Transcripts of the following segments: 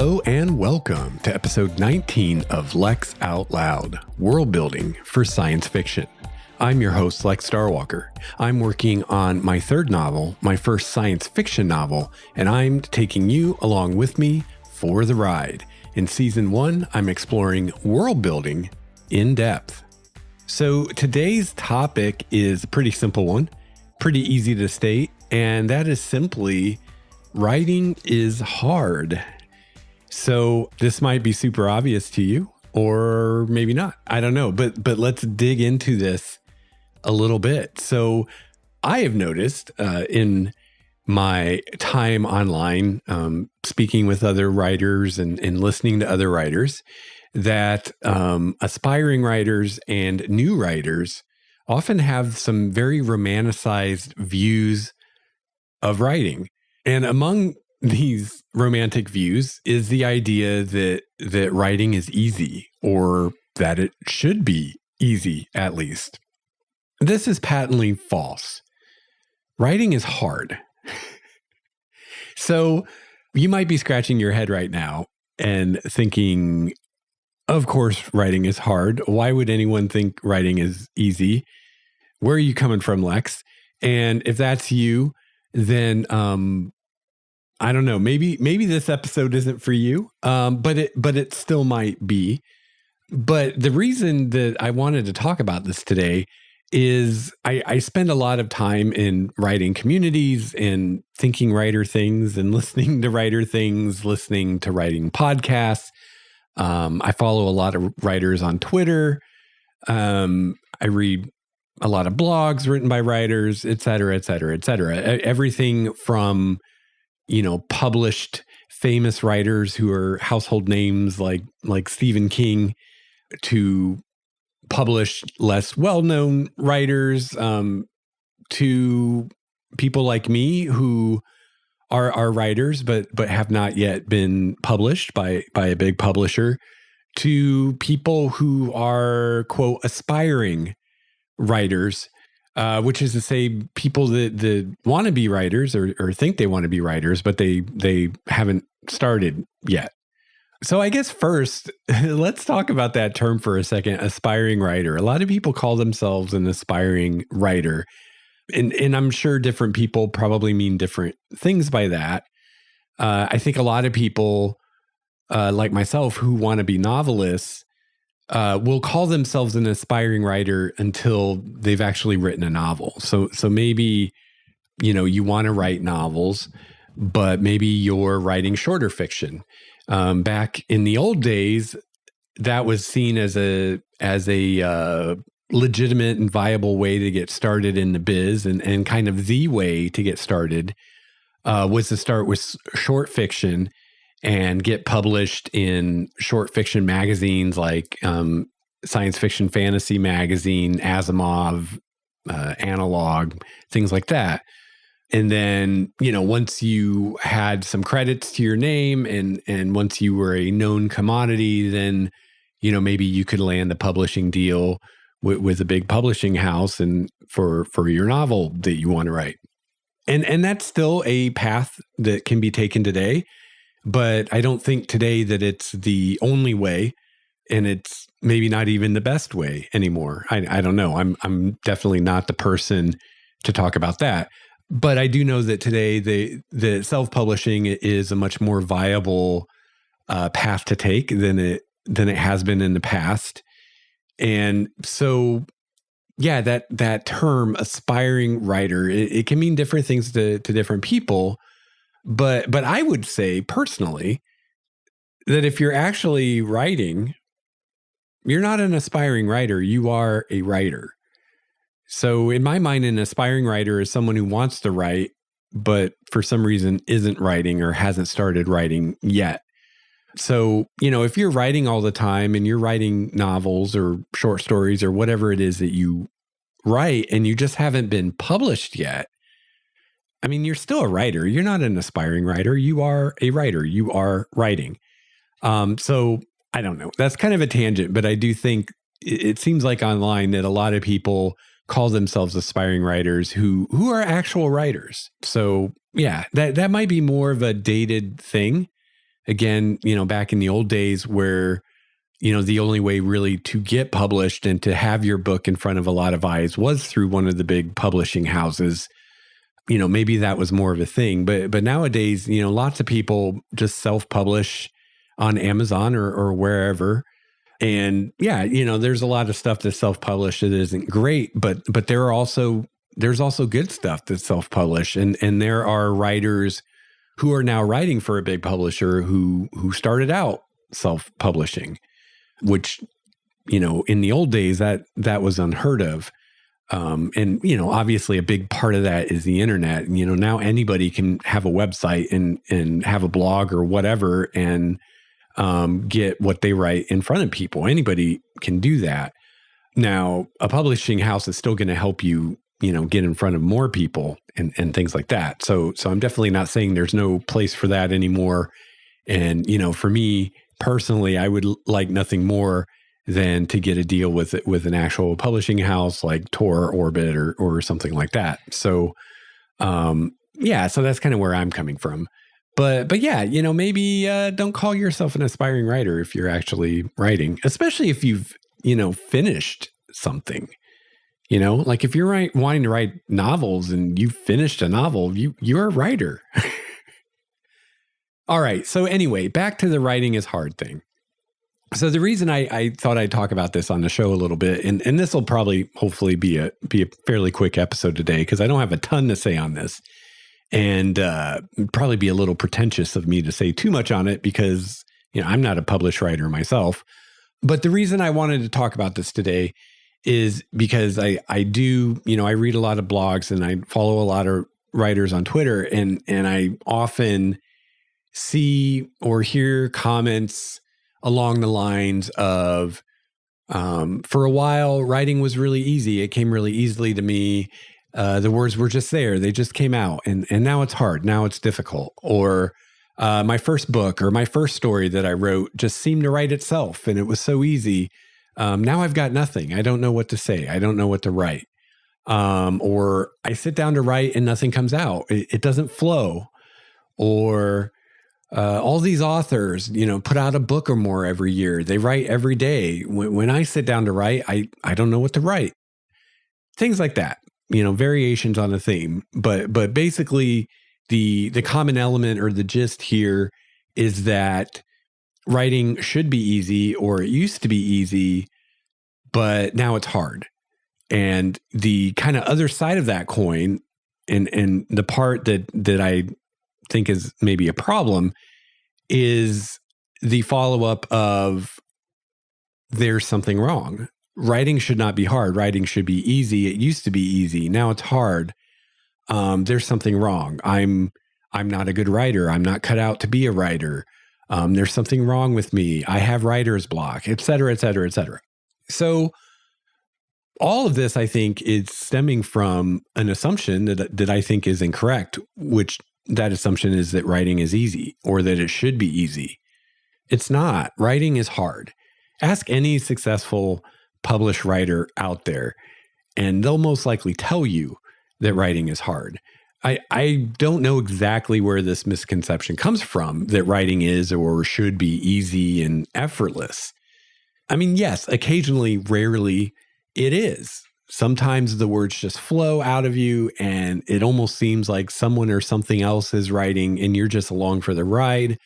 Hello and welcome to episode 19 of Lex Out Loud, world building for science fiction. I'm your host, Lex Starwalker. I'm working on my third novel, my first science fiction novel, and I'm taking you along with me for the ride. In season 1, I'm exploring world building in depth. So today's topic is a pretty simple one, pretty easy to state, and that is simply writing is hard. So this might be super obvious to you, or maybe not. I don't know, but let's dig into this a little bit. So I have noticed in my time online, speaking with other writers and listening to other writers, that aspiring writers and new writers often have some very romanticized views of writing. And among these romantic views is the idea that writing is easy, or that it should be easy, at least. This is patently false. Writing is hard. So you might be scratching your head right now and thinking, of course, writing is hard. Why would anyone think writing is easy? Where are you coming from, Lex? And if that's you, then I don't know. Maybe this episode isn't for you, but it still might be. But the reason that I wanted to talk about this today is I spend a lot of time in writing communities and thinking writer things and listening to writer things, listening to writing podcasts. I follow a lot of writers on Twitter. I read a lot of blogs written by writers, et cetera, et cetera, et cetera. Everything from published famous writers who are household names like Stephen King, to published less well-known writers, to people like me who are writers but have not yet been published by a big publisher, to people who are, quote, aspiring writers, which is to say people that want to be writers or think they want to be writers, but they haven't started yet. So I guess first, let's talk about that term for a second, aspiring writer. A lot of people call themselves an aspiring writer. And I'm sure different people probably mean different things by that. I think a lot of people, like myself, who want to be novelists, will call themselves an aspiring writer until they've actually written a novel. So maybe, you want to write novels, but maybe you're writing shorter fiction. Back in the old days, that was seen as a legitimate and viable way to get started in the biz, and kind of the way to get started was to start with short fiction and get published in short fiction magazines like Science Fiction Fantasy Magazine, Asimov, Analog, things like that. And then, once you had some credits to your name and once you were a known commodity, then, maybe you could land a publishing deal with a big publishing house and for your novel that you want to write. And that's still a path that can be taken today. But I don't think today that it's the only way, and it's maybe not even the best way anymore. I don't know. I'm definitely not the person to talk about that. But I do know that today the self-publishing is a much more viable path to take than it has been in the past. And so, yeah, that term aspiring writer, it can mean different things to different people. But I would say personally that if you're actually writing, you're not an aspiring writer, you are a writer. So in my mind, an aspiring writer is someone who wants to write, but for some reason isn't writing or hasn't started writing yet. So, if you're writing all the time and you're writing novels or short stories or whatever it is that you write and you just haven't been published yet, I mean, you're still a writer. You're not an aspiring writer. You are a writer. You are writing. So I don't know. That's kind of a tangent, but I do think it seems like online that a lot of people call themselves aspiring writers who are actual writers. So yeah, that might be more of a dated thing. again, back in the old days where, the only way really to get published and to have your book in front of a lot of eyes was through one of the big publishing houses. Maybe that was more of a thing, but nowadays, lots of people just self-publish on Amazon or wherever. And yeah, there's a lot of stuff that's self-published that isn't great, but there's also good stuff that's self-published. And there are writers who are now writing for a big publisher who started out self-publishing, which, in the old days that was unheard of. And, obviously a big part of that is the internet. Now anybody can have a website and have a blog or whatever and get what they write in front of people. Anybody can do that. Now, a publishing house is still going to help you, get in front of more people and things like that. So I'm definitely not saying there's no place for that anymore. And, for me personally, I would like nothing more than to get a deal with an actual publishing house like Tor, Orbit, or something like that. So, so that's kind of where I'm coming from. But yeah, maybe don't call yourself an aspiring writer if you're actually writing, especially if you've, finished something. Like if you're wanting to write novels and you finished a novel, you're a writer. All right. So anyway, back to the writing is hard thing. So the reason I thought I'd talk about this on the show a little bit, and this will hopefully be a fairly quick episode today because I don't have a ton to say on this, and probably be a little pretentious of me to say too much on it because I'm not a published writer myself. But the reason I wanted to talk about this today is because I do I read a lot of blogs and I follow a lot of writers on Twitter, and I often see or hear comments along the lines of, for a while, writing was really easy. It came really easily to me. The words were just there. They just came out. And now it's hard. Now it's difficult. Or my first book or my first story that I wrote just seemed to write itself. And it was so easy. Now I've got nothing. I don't know what to say. I don't know what to write. Or I sit down to write and nothing comes out. It doesn't flow. Or all these authors, put out a book or more every year. They write every day. When I sit down to write, I don't know what to write. Things like that, variations on a theme. But basically, the common element or the gist here is that writing should be easy, or it used to be easy, but now it's hard. And the kind of other side of that coin, and the part that I think is maybe a problem, is the follow-up of there's something wrong. Writing should not be hard. Writing should be easy. It used to be easy. Now it's hard. There's something wrong. I'm not a good writer. I'm not cut out to be a writer. There's something wrong with me. I have writer's block, et cetera, et cetera, et cetera. So all of this, I think, is stemming from an assumption that I think is incorrect, which that assumption is that writing is easy or that it should be easy. It's not. Writing is hard. Ask any successful published writer out there, and they'll most likely tell you that writing is hard. I don't know exactly where this misconception comes from that writing is or should be easy and effortless. I mean, yes, occasionally, rarely, it is. Sometimes the words just flow out of you and it almost seems like someone or something else is writing and you're just along for the ride.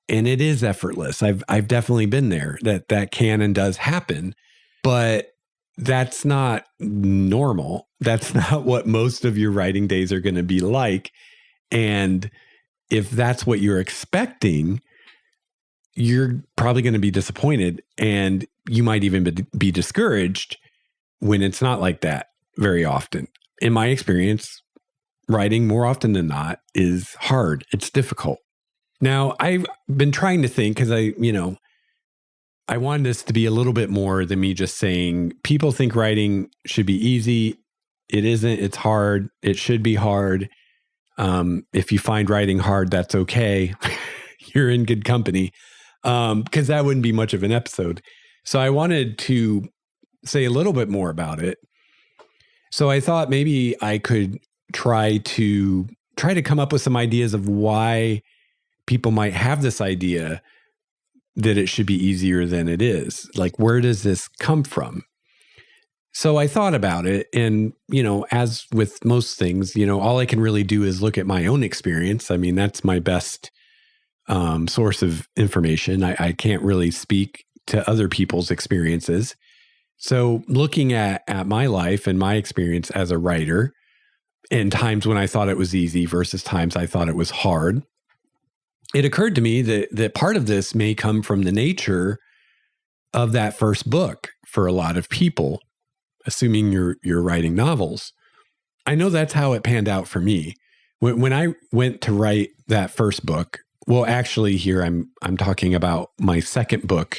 And it is effortless. I've definitely been there. That can and does happen, but that's not normal. That's not what most of your writing days are going to be like. And if that's what you're expecting, you're probably going to be disappointed, and you might even be discouraged when it's not like that very often. In my experience, writing more often than not is hard. It's difficult. Now, I've been trying to think, because I wanted this to be a little bit more than me just saying people think writing should be easy. It isn't. It's hard. It should be hard. If you find writing hard, that's okay. You're in good company, because that wouldn't be much of an episode. So I wanted to say a little bit more about it. So I thought maybe I could try to come up with some ideas of why people might have this idea that it should be easier than it is. Like, where does this come from? So I thought about it. And, as with most things, all I can really do is look at my own experience. I mean, that's my best source of information. I can't really speak to other people's experiences. So looking at my life and my experience as a writer, and times when I thought it was easy versus times I thought it was hard, it occurred to me that part of this may come from the nature of that first book for a lot of people, assuming you're writing novels. I know that's how it panned out for me. When I went to write that first book, well, actually here I'm talking about my second book.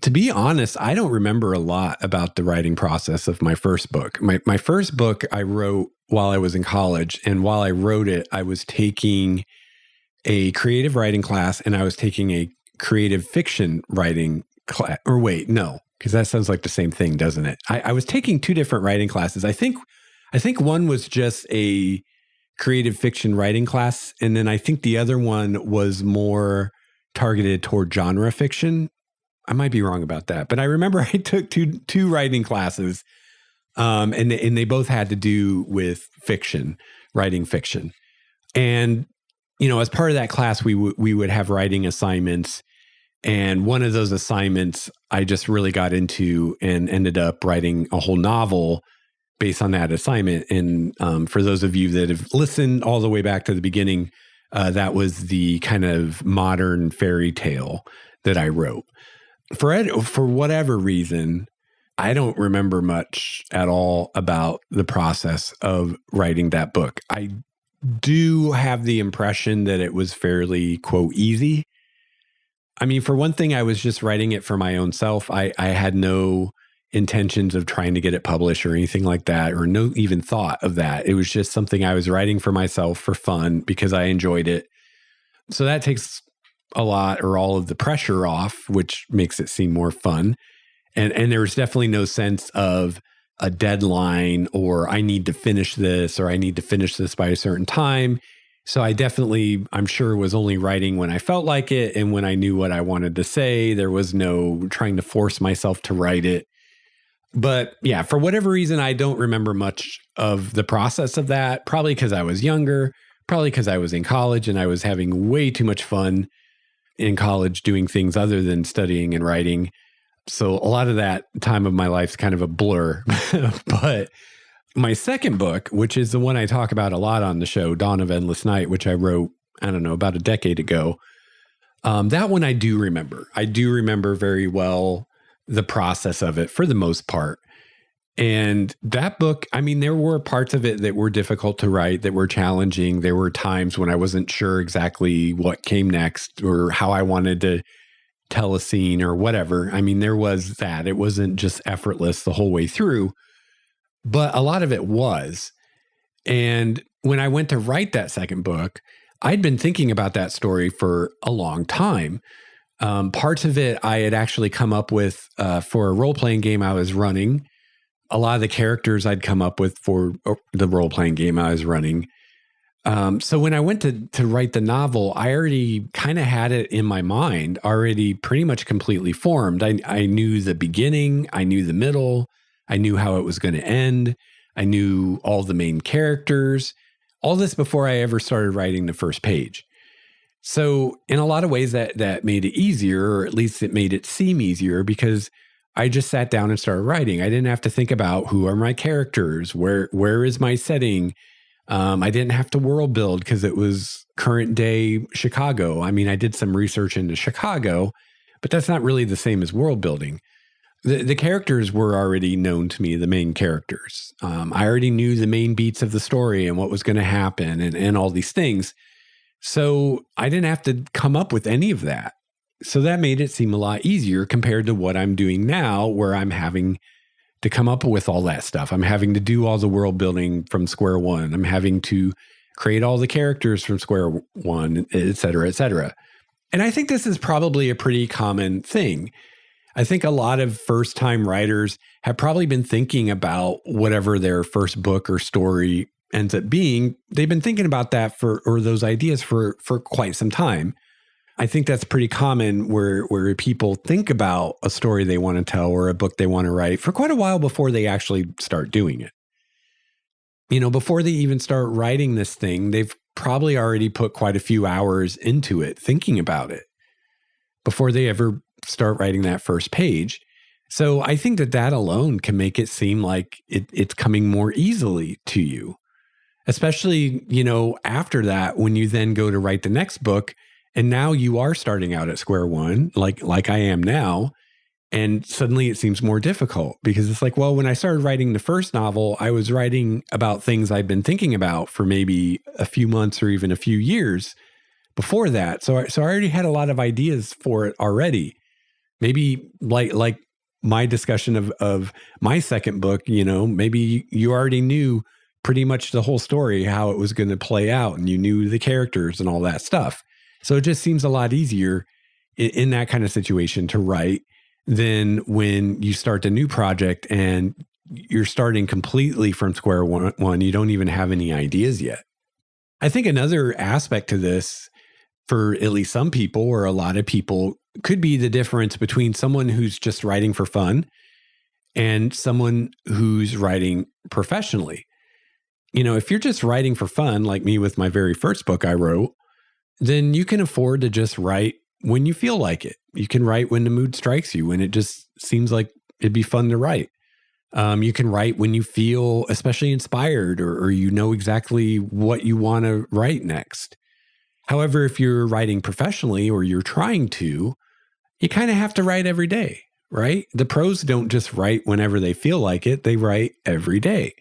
To be honest, I don't remember a lot about the writing process of my first book. My first book I wrote while I was in college, and while I wrote it, I was taking a creative writing class and I was taking a creative fiction writing class. Or wait, no, because that sounds like the same thing, doesn't it? I was taking two different writing classes. I think one was just a creative fiction writing class, and then I think the other one was more targeted toward genre fiction. I might be wrong about that, but I remember I took two writing classes, and they both had to do with fiction, writing fiction. And as part of that class, we would have writing assignments, and one of those assignments I just really got into and ended up writing a whole novel based on that assignment. And for those of you that have listened all the way back to the beginning, that was the kind of modern fairy tale that I wrote. For whatever reason, I don't remember much at all about the process of writing that book. I do have the impression that it was fairly, quote, easy. I mean, for one thing, I was just writing it for my own self. I had no intentions of trying to get it published or anything like that, or no even thought of that. It was just something I was writing for myself for fun because I enjoyed it. So that takes a lot or all of the pressure off, which makes it seem more fun. And there was definitely no sense of a deadline or I need to finish this or I need to finish this by a certain time. So I definitely, I'm sure, was only writing when I felt like it and when I knew what I wanted to say. There was no trying to force myself to write it. But yeah, for whatever reason, I don't remember much of the process of that, probably because I was younger, probably because I was in college and I was having way too much fun in college doing things other than studying and writing. So a lot of that time of my life is kind of a blur. But my second book, which is the one I talk about a lot on the show, Dawn of Endless Night, which I wrote, I don't know, about a decade ago. That one I do remember. I do remember very well the process of it for the most part. And that book, I mean, there were parts of it that were difficult to write, that were challenging. There were times when I wasn't sure exactly what came next or how I wanted to tell a scene or whatever. I mean, there was that. It wasn't just effortless the whole way through, but a lot of it was. And when I went to write that second book, I'd been thinking about that story for a long time. Parts of it I had actually come up with for a role-playing game I was running. A lot of the characters I'd come up with for the role-playing game I was running. So when I went to write the novel, I already kind of had it in my mind, already pretty much completely formed. I knew the beginning, I knew the middle, I knew how it was going to end, I knew all the main characters, all this before I ever started writing the first page. So in a lot of ways that made it easier, or at least it made it seem easier, because I just sat down and started writing. I didn't have to think about who are my characters, where is my setting. I didn't have to world build because it was current day Chicago. I mean, I did some research into Chicago, but that's not really the same as world building. The characters were already known to me, the main characters. I already knew the main beats of the story and what was going to happen and all these things. So I didn't have to come up with any of that. So that made it seem a lot easier compared to what I'm doing now, where I'm having to come up with all that stuff. I'm having to do all the world building from square one. I'm having to create all the characters from square one, et cetera, et cetera. And I think this is probably a pretty common thing. I think a lot of first-time writers have probably been thinking about whatever their first book or story ends up being, they've been thinking about that or those ideas for quite some time. I think that's pretty common where people think about a story they want to tell or a book they want to write for quite a while before they actually start doing it. Before they even start writing this thing, they've probably already put quite a few hours into it, thinking about it before they ever start writing that first page. So I think that alone can make it seem like it's coming more easily to you, especially, after that, when you then go to write the next book and now you are starting out at square one, like I am now. And suddenly it seems more difficult because it's like, well, when I started writing the first novel, I was writing about things I've been thinking about for maybe a few months or even a few years before that. So I already had a lot of ideas for it already. Maybe like my discussion of my second book, maybe you already knew pretty much the whole story, how it was going to play out, and you knew the characters and all that stuff. So it just seems a lot easier in that kind of situation to write than when you start a new project and you're starting completely from square one. You don't even have any ideas yet. I think another aspect to this, for at least some people or a lot of people, could be the difference between someone who's just writing for fun and someone who's writing professionally. If you're just writing for fun, like me with my very first book I wrote, then you can afford to just write when you feel like it. You can write when the mood strikes you, when it just seems like it'd be fun to write. You can write when you feel especially inspired or you know exactly what you want to write next. However, if you're writing professionally or you're trying to, you kind of have to write every day, right? The pros don't just write whenever they feel like it. They write every day.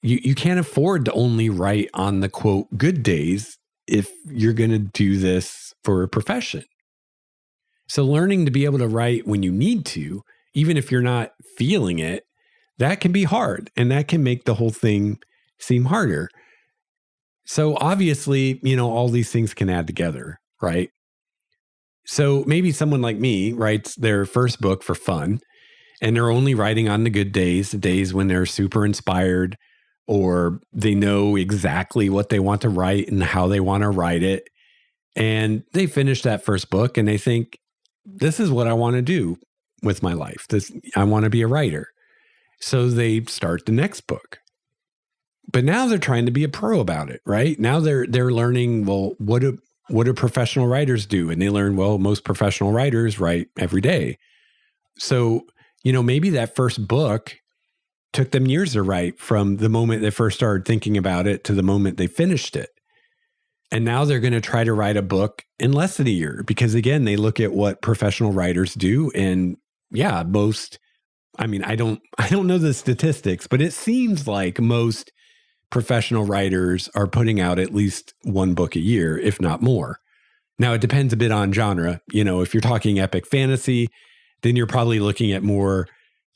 You can't afford to only write on the quote good days if you're going to do this for a profession. So learning to be able to write when you need to, even if you're not feeling it, that can be hard, and that can make the whole thing seem harder. So obviously, all these things can add together, right? So maybe someone like me writes their first book for fun, and they're only writing on the good days, the days when they're super inspired, or they know exactly what they want to write and how they want to write it. And they finish that first book and they think, this is what I want to do with my life. I want to be a writer. So they start the next book. But now they're trying to be a pro about it, right? Now they're learning, well, what do professional writers do? And they learn, well, most professional writers write every day. So, maybe that first book took them years to write, from the moment they first started thinking about it to the moment they finished it. And now they're going to try to write a book in less than a year because, again, they look at what professional writers do. And yeah, I don't know the statistics, but it seems like most professional writers are putting out at least one book a year, if not more. Now, it depends a bit on genre. If you're talking epic fantasy, then you're probably looking at more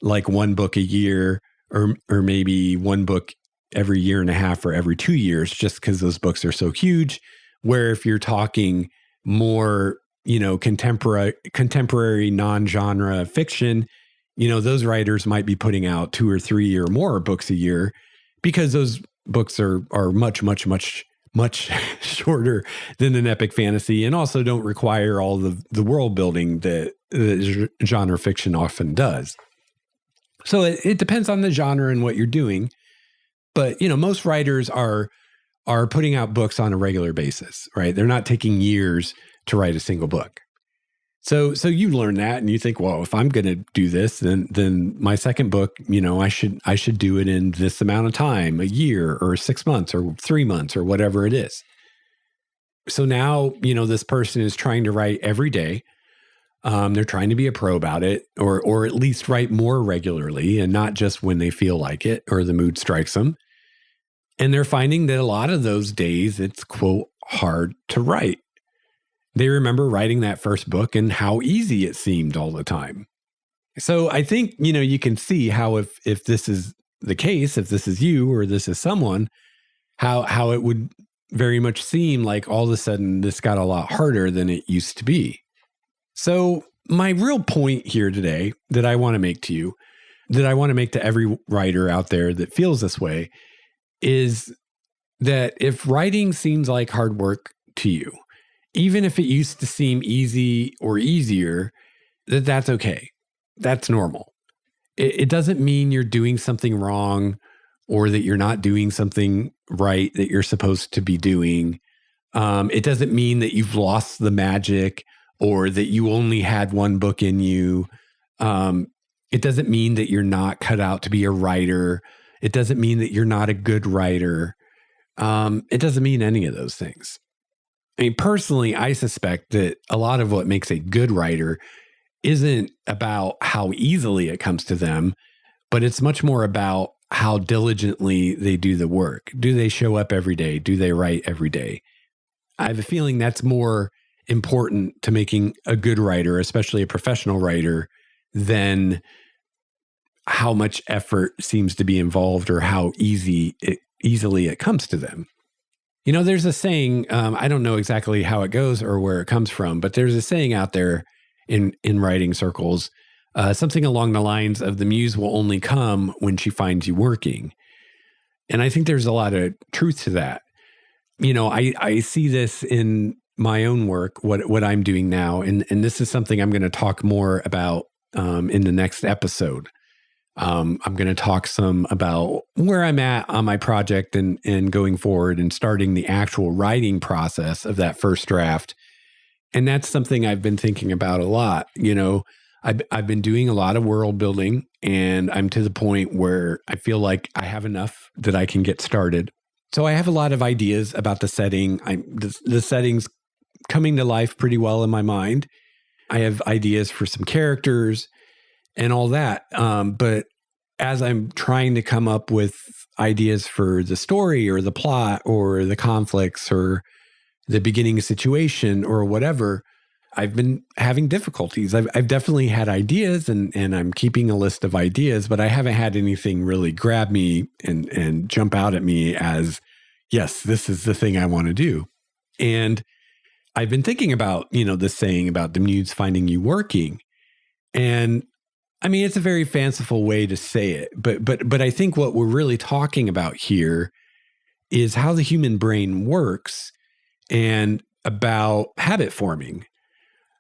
like one book a year or maybe one book every year and a half or every 2 years, just because those books are so huge. Where if you're talking more, contemporary non-genre fiction, those writers might be putting out 2 or 3 or more books a year because those books are much, much, much, much shorter than an epic fantasy and also don't require all the world building that genre fiction often does. So it depends on the genre and what you're doing. But, most writers are putting out books on a regular basis, right? They're not taking years to write a single book. So you learn that and you think, well, if I'm going to do this, then my second book, I should do it in this amount of time, a year or 6 months or 3 months or whatever it is. So now, this person is trying to write every day. They're trying to be a pro about it, or at least write more regularly and not just when they feel like it or the mood strikes them. And they're finding that a lot of those days it's, quote, hard to write. They remember writing that first book and how easy it seemed all the time. So I think, you can see how if this is the case, if this is you or this is someone, how it would very much seem like all of a sudden this got a lot harder than it used to be. So my real point here today that I want to make to you, that I want to make to every writer out there that feels this way, is that if writing seems like hard work to you, even if it used to seem easy or easier, that's okay. That's normal. It doesn't mean you're doing something wrong or that you're not doing something right that you're supposed to be doing. It doesn't mean that you've lost the magic or that you only had one book in you. It doesn't mean that you're not cut out to be a writer. It doesn't mean that you're not a good writer. It doesn't mean any of those things. I mean, personally, I suspect that a lot of what makes a good writer isn't about how easily it comes to them, but it's much more about how diligently they do the work. Do they show up every day? Do they write every day? I have a feeling that's more important to making a good writer, especially a professional writer, than how much effort seems to be involved or how easily it comes to them. You know, there's a saying, I don't know exactly how it goes or where it comes from, but there's a saying out there in writing circles, something along the lines of the muse will only come when she finds you working. And I think there's a lot of truth to that. You know, I see this in my own work, what I'm doing now. And this is something I'm going to talk more about in the next episode. I'm going to talk some about where I'm at on my project and going forward and starting the actual writing process of that first draft. And that's something I've been thinking about a lot. You know, I've been doing a lot of world building, and I'm to the point where I feel like I have enough that I can get started. So I have a lot of ideas about the setting. The setting's coming to life pretty well in my mind. I have ideas for some characters and all that. But as I'm trying to come up with ideas for the story or the plot or the conflicts or the beginning situation or whatever, I've been having difficulties. I've definitely had ideas and I'm keeping a list of ideas, but I haven't had anything really grab me and jump out at me as, yes, this is the thing I want to do. And I've been thinking about, you know, this saying about the muse finding you working. And I mean, it's a very fanciful way to say it, but I think what we're really talking about here is how the human brain works and about habit forming.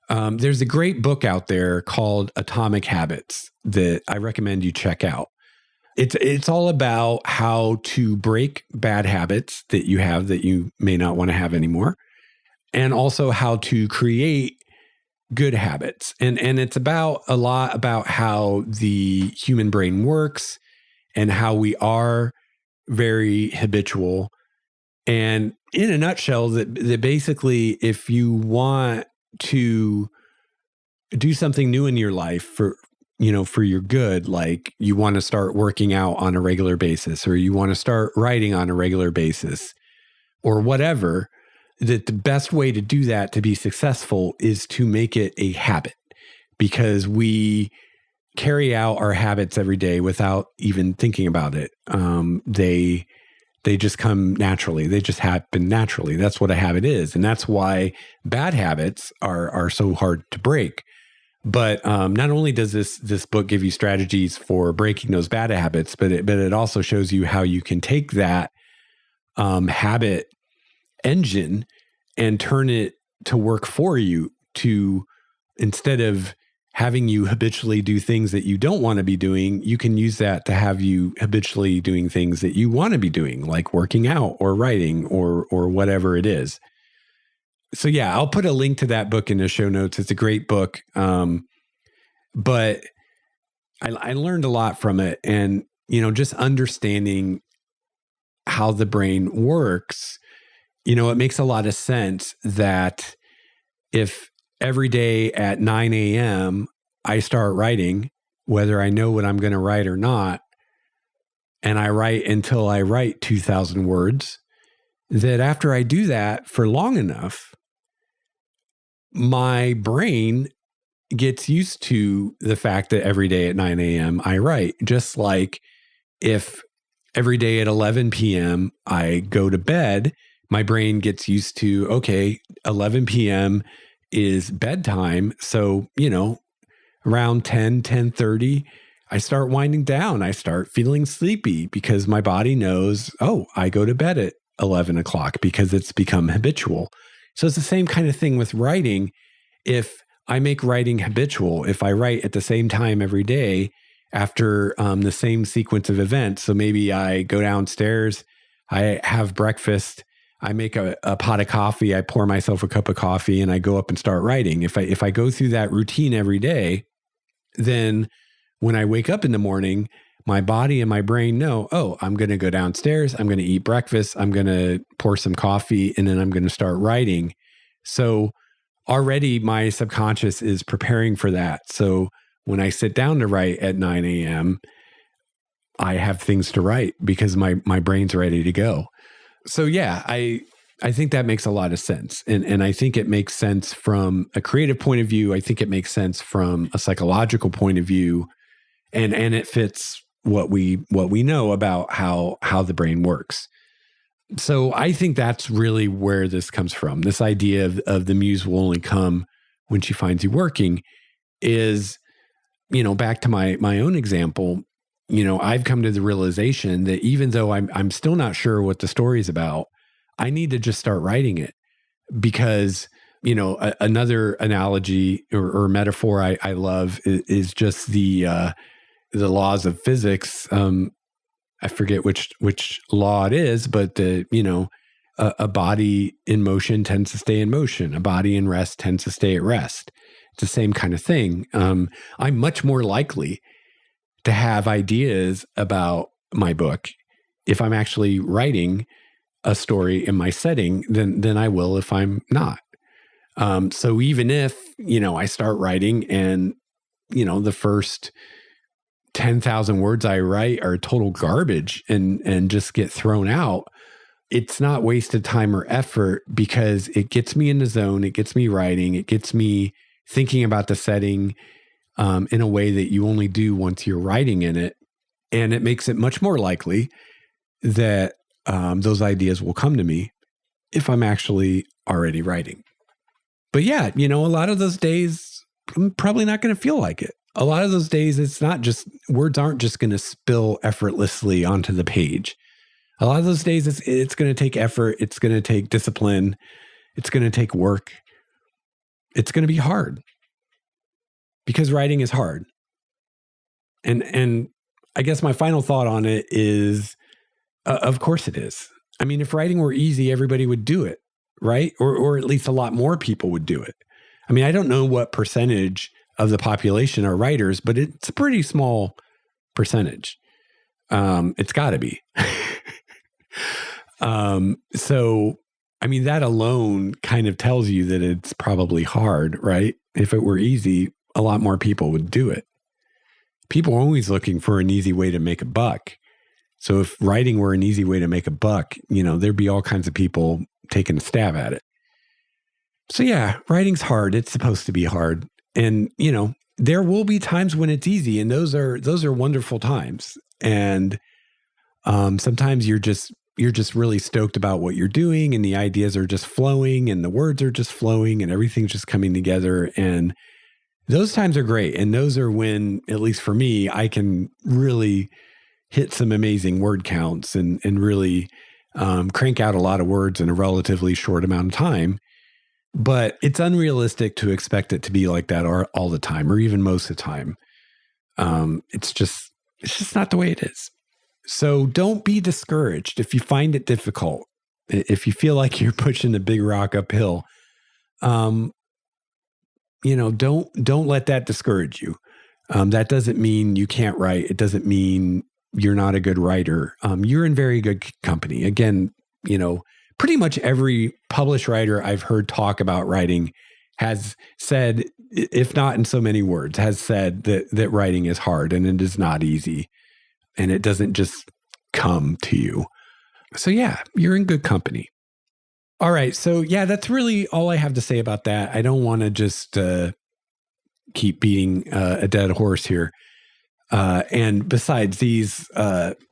There's a great book out there called Atomic Habits that I recommend you check out. It's all about how to break bad habits that you have that you may not want to have anymore, and also how to create good habits. And it's about a lot about how the human brain works and how we are very habitual. And in a nutshell, that basically, if you want to do something new in your life for your good, like you want to start working out on a regular basis, or you want to start writing on a regular basis, or whatever, that the best way to do that to be successful is to make it a habit, because we carry out our habits every day without even thinking about it. They just come naturally. They just happen naturally. That's what a habit is. And that's why bad habits are so hard to break. But not only does this book give you strategies for breaking those bad habits, but it also shows you how you can take that habit engine and turn it to work for you, to, instead of having you habitually do things that you don't want to be doing, you can use that to have you habitually doing things that you want to be doing, like working out or writing or whatever it is. So yeah, I'll put a link to that book in the show notes. It's a great book. But I learned a lot from it, and, you know, just understanding how the brain works, you know, it makes a lot of sense that if every day at 9 a.m. I start writing, whether I know what I'm going to write or not, and I write until I write 2,000 words, that after I do that for long enough, my brain gets used to the fact that every day at 9 a.m. I write. Just like if every day at 11 p.m. I go to bed, my brain gets used to, okay, 11 p.m. is bedtime. So, you know, around 10:30, I start winding down. I start feeling sleepy because my body knows, oh, I go to bed at 11 o'clock because it's become habitual. So it's the same kind of thing with writing. If I make writing habitual, if I write at the same time every day after the same sequence of events, so maybe I go downstairs, I have breakfast, I make a pot of coffee, I pour myself a cup of coffee, and I go up and start writing. If I go through that routine every day, then when I wake up in the morning, my body and my brain know, oh, I'm going to go downstairs, I'm going to eat breakfast, I'm going to pour some coffee, and then I'm going to start writing. So already my subconscious is preparing for that. So when I sit down to write at 9 a.m., I have things to write because my brain's ready to go. So yeah, I think that makes a lot of sense. And I think it makes sense from a creative point of view. I think it makes sense from a psychological point of view. And it fits what we know about how the brain works. So I think that's really where this comes from. This idea of the muse will only come when she finds you working is, back to my own example, I've come to the realization that even though I'm still not sure what the story is about, I need to just start writing it because, another analogy or metaphor I love is just the laws of physics. I forget which law it is, but a body in motion tends to stay in motion. A body in rest tends to stay at rest. It's the same kind of thing. I'm much more likely to have ideas about my book if I'm actually writing a story in my setting than I will if I'm not. So even if, I start writing and, the first 10,000 words I write are total garbage and just get thrown out, it's not wasted time or effort because it gets me in the zone. It gets me writing. It gets me thinking about the setting in a way that you only do once you're writing in it. And it makes it much more likely that those ideas will come to me if I'm actually already writing. But yeah, a lot of those days, I'm probably not going to feel like it. A lot of those days, words aren't just going to spill effortlessly onto the page. A lot of those days, it's going to take effort. It's going to take discipline. It's going to take work. It's going to be hard because writing is hard. And I guess my final thought on it is, of course it is. I mean, if writing were easy, everybody would do it, right? Or at least a lot more people would do it. I mean, I don't know what percentage of the population are writers, but it's a pretty small percentage. It's got to be. So, I mean, that alone kind of tells you that it's probably hard, right? If it were easy, a lot more people would do it. People are always looking for an easy way to make a buck. So if writing were an easy way to make a buck, there'd be all kinds of people taking a stab at it. So yeah, writing's hard. It's supposed to be hard. And, there will be times when it's easy, and those are wonderful times. And sometimes you're just really stoked about what you're doing, and the ideas are just flowing, and the words are just flowing, and everything's just coming together. And those times are great. And those are when, at least for me, I can really hit some amazing word counts and really crank out a lot of words in a relatively short amount of time. But it's unrealistic to expect it to be like that all the time, or even most of the time. It's just not the way it is. So don't be discouraged if you find it difficult. If you feel like you're pushing a big rock uphill, don't let that discourage you. That doesn't mean you can't write. It doesn't mean you're not a good writer. You're in very good company. Again, pretty much every published writer I've heard talk about writing has said, if not in so many words, has said that writing is hard and it is not easy and it doesn't just come to you. So yeah, you're in good company. All right. So yeah, that's really all I have to say about that. I don't want to just keep beating a dead horse here. And besides these,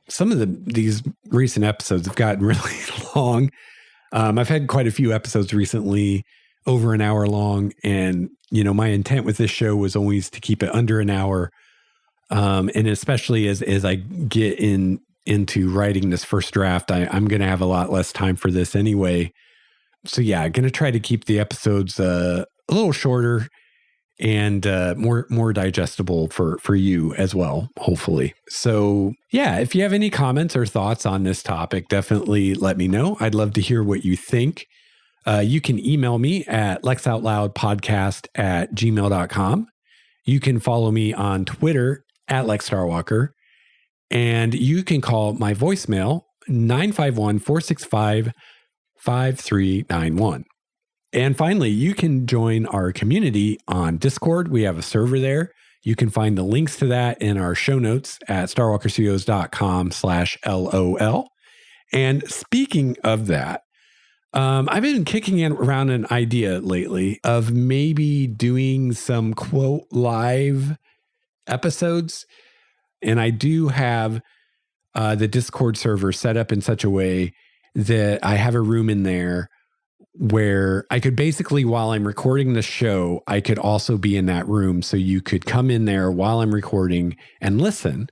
some of these recent episodes have gotten really long. I've had quite a few episodes recently, over an hour long. And, my intent with this show was always to keep it under an hour. And especially as I get in into writing this first draft. I'm going to have a lot less time for this anyway. So yeah, I'm going to try to keep the episodes a little shorter and more digestible for you as well, hopefully. So yeah, if you have any comments or thoughts on this topic, definitely let me know. I'd love to hear what you think. You can email me at lexoutloudpodcast@gmail.com. You can follow me on Twitter at LexStarWalker. And you can call my voicemail 951-465-5391. And finally, you can join our community on Discord. We have a server there. You can find the links to that in our show notes at starwalkerstudios.com/LOL. And speaking of that, I've been kicking around an idea lately of maybe doing some quote live episodes. And I do have the Discord server set up in such a way that I have a room in there where I could basically, while I'm recording the show, I could also be in that room. So you could come in there while I'm recording and listen.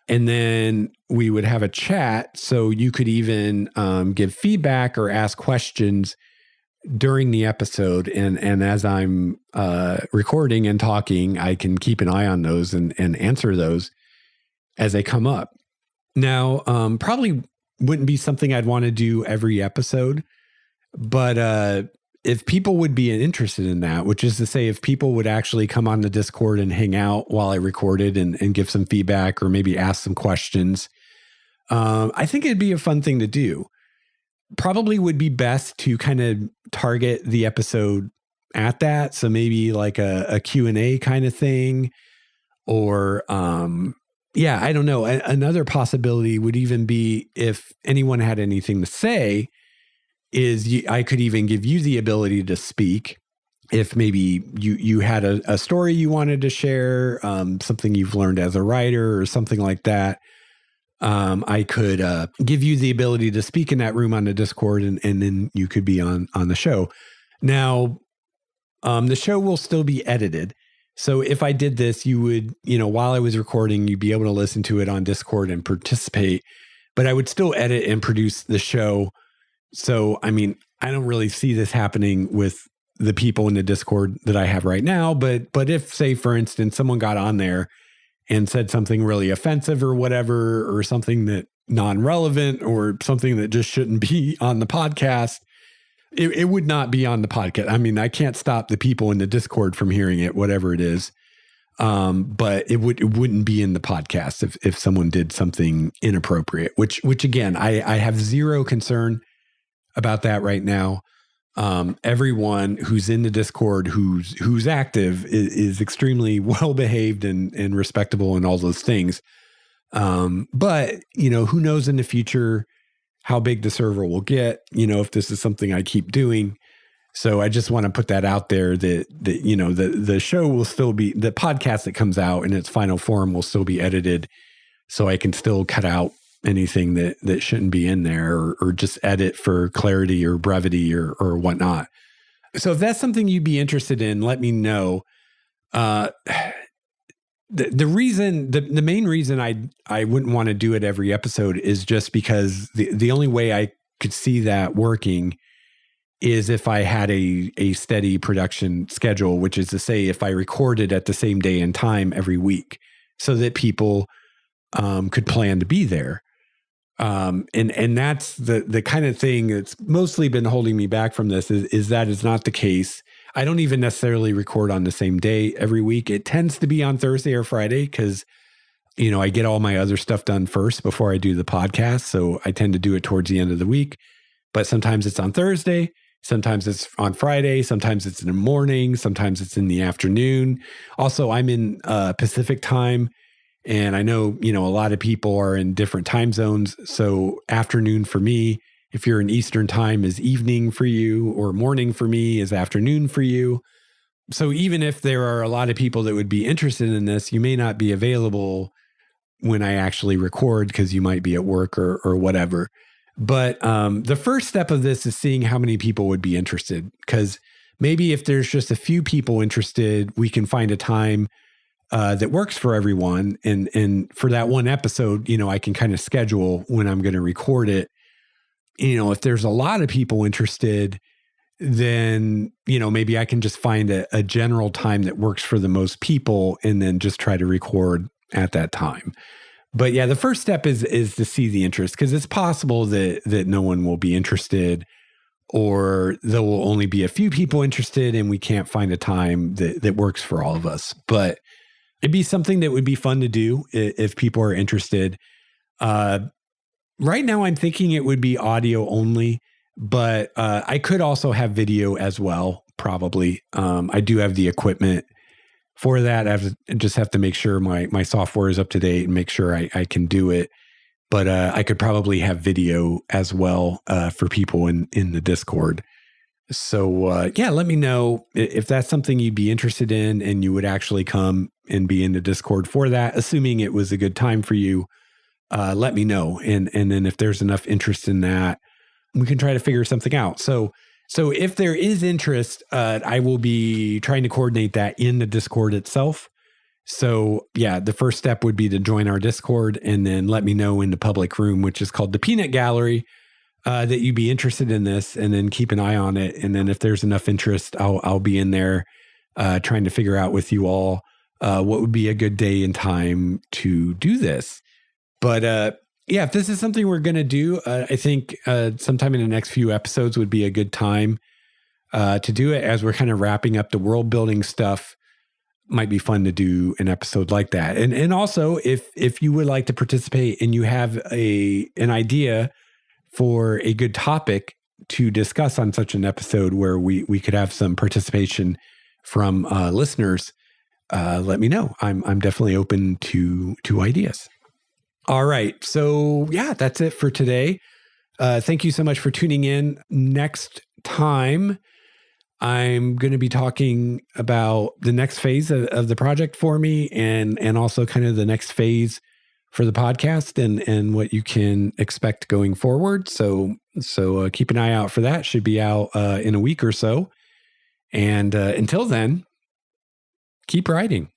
And then we would have a chat. So you could even give feedback or ask questions during the episode. And as I'm recording and talking, I can keep an eye on those and answer those as they come up. Now, probably wouldn't be something I'd want to do every episode, but if people would be interested in that, which is to say, if people would actually come on the Discord and hang out while I recorded and give some feedback or maybe ask some questions, I think it'd be a fun thing to do. Probably would be best to kind of target the episode at that. So maybe like a Q&A kind of thing, or yeah, I don't know. Another possibility would even be if anyone had anything to say, I could even give you the ability to speak. If maybe you had a story you wanted to share, something you've learned as a writer or something like that, I could give you the ability to speak in that room on the Discord, and then you could be on the show. Now, the show will still be edited. So if I did this, you would, while I was recording, you'd be able to listen to it on Discord and participate, but I would still edit and produce the show. So, I mean, I don't really see this happening with the people in the Discord that I have right now, but if, say, for instance, someone got on there and said something really offensive or whatever, or something that non-relevant or something that just shouldn't be on the podcast, it would not be on the podcast. I mean, I can't stop the people in the Discord from hearing it, whatever it is. But it wouldn't be in the podcast if someone did something inappropriate, which again, I have zero concern about that right now. Everyone who's in the Discord, who's active is extremely well behaved and respectable and all those things. But who knows in the future how big the server will get, if this is something I keep doing. So I just want to put that out there that the show will still be, the podcast that comes out in its final form will still be edited, so I can still cut out anything that shouldn't be in there, or just edit for clarity or brevity or whatnot. So if that's something you'd be interested in, let me know. The main reason I wouldn't want to do it every episode is just because the only way I could see that working is if I had a steady production schedule, which is to say, if I recorded at the same day and time every week, so that people could plan to be there. And that's the kind of thing that's mostly been holding me back from this is that is not the case. I don't even necessarily record on the same day every week. It tends to be on Thursday or Friday because, I get all my other stuff done first before I do the podcast. So I tend to do it towards the end of the week, but sometimes it's on Thursday. Sometimes it's on Friday. Sometimes it's in the morning. Sometimes it's in the afternoon. Also, I'm in Pacific time. And I know, a lot of people are in different time zones. So afternoon for me, if you're in Eastern time, is evening for you, or morning for me is afternoon for you. So even if there are a lot of people that would be interested in this, you may not be available when I actually record because you might be at work or whatever. But the first step of this is seeing how many people would be interested, because maybe if there's just a few people interested, we can find a time that works for everyone. And for that one episode, I can kind of schedule when I'm going to record it. If there's a lot of people interested, then, maybe I can just find a general time that works for the most people and then just try to record at that time. But yeah, the first step is to see the interest, because it's possible that no one will be interested, or there will only be a few people interested and we can't find a time that works for all of us. But it'd be something that would be fun to do if people are interested. Right now I'm thinking it would be audio only, but I could also have video as well, probably. I do have the equipment for that. I just have to make sure my software is up to date and make sure I can do it. But I could probably have video as well for people in the Discord. So let me know if that's something you'd be interested in and you would actually come and be in the Discord for that, assuming it was a good time for you. Let me know. And then if there's enough interest in that, we can try to figure something out. So if there is interest, I will be trying to coordinate that in the Discord itself. So yeah, the first step would be to join our Discord and then let me know in the public room, which is called the Peanut Gallery, that you'd be interested in this, and then keep an eye on it. And then if there's enough interest, I'll be in there trying to figure out with you all what would be a good day and time to do this. But if this is something we're going to do, I think sometime in the next few episodes would be a good time to do it, as we're kind of wrapping up the world building stuff. Might be fun to do an episode like that. And also, if you would like to participate and you have an idea for a good topic to discuss on such an episode where we could have some participation from listeners, let me know. I'm definitely open to ideas. All right. So yeah, that's it for today. Thank you so much for tuning in. Next time, I'm going to be talking about the next phase of the project for me, and also kind of the next phase for the podcast and what you can expect going forward. So keep an eye out for that. Should be out in a week or so. And until then, keep writing.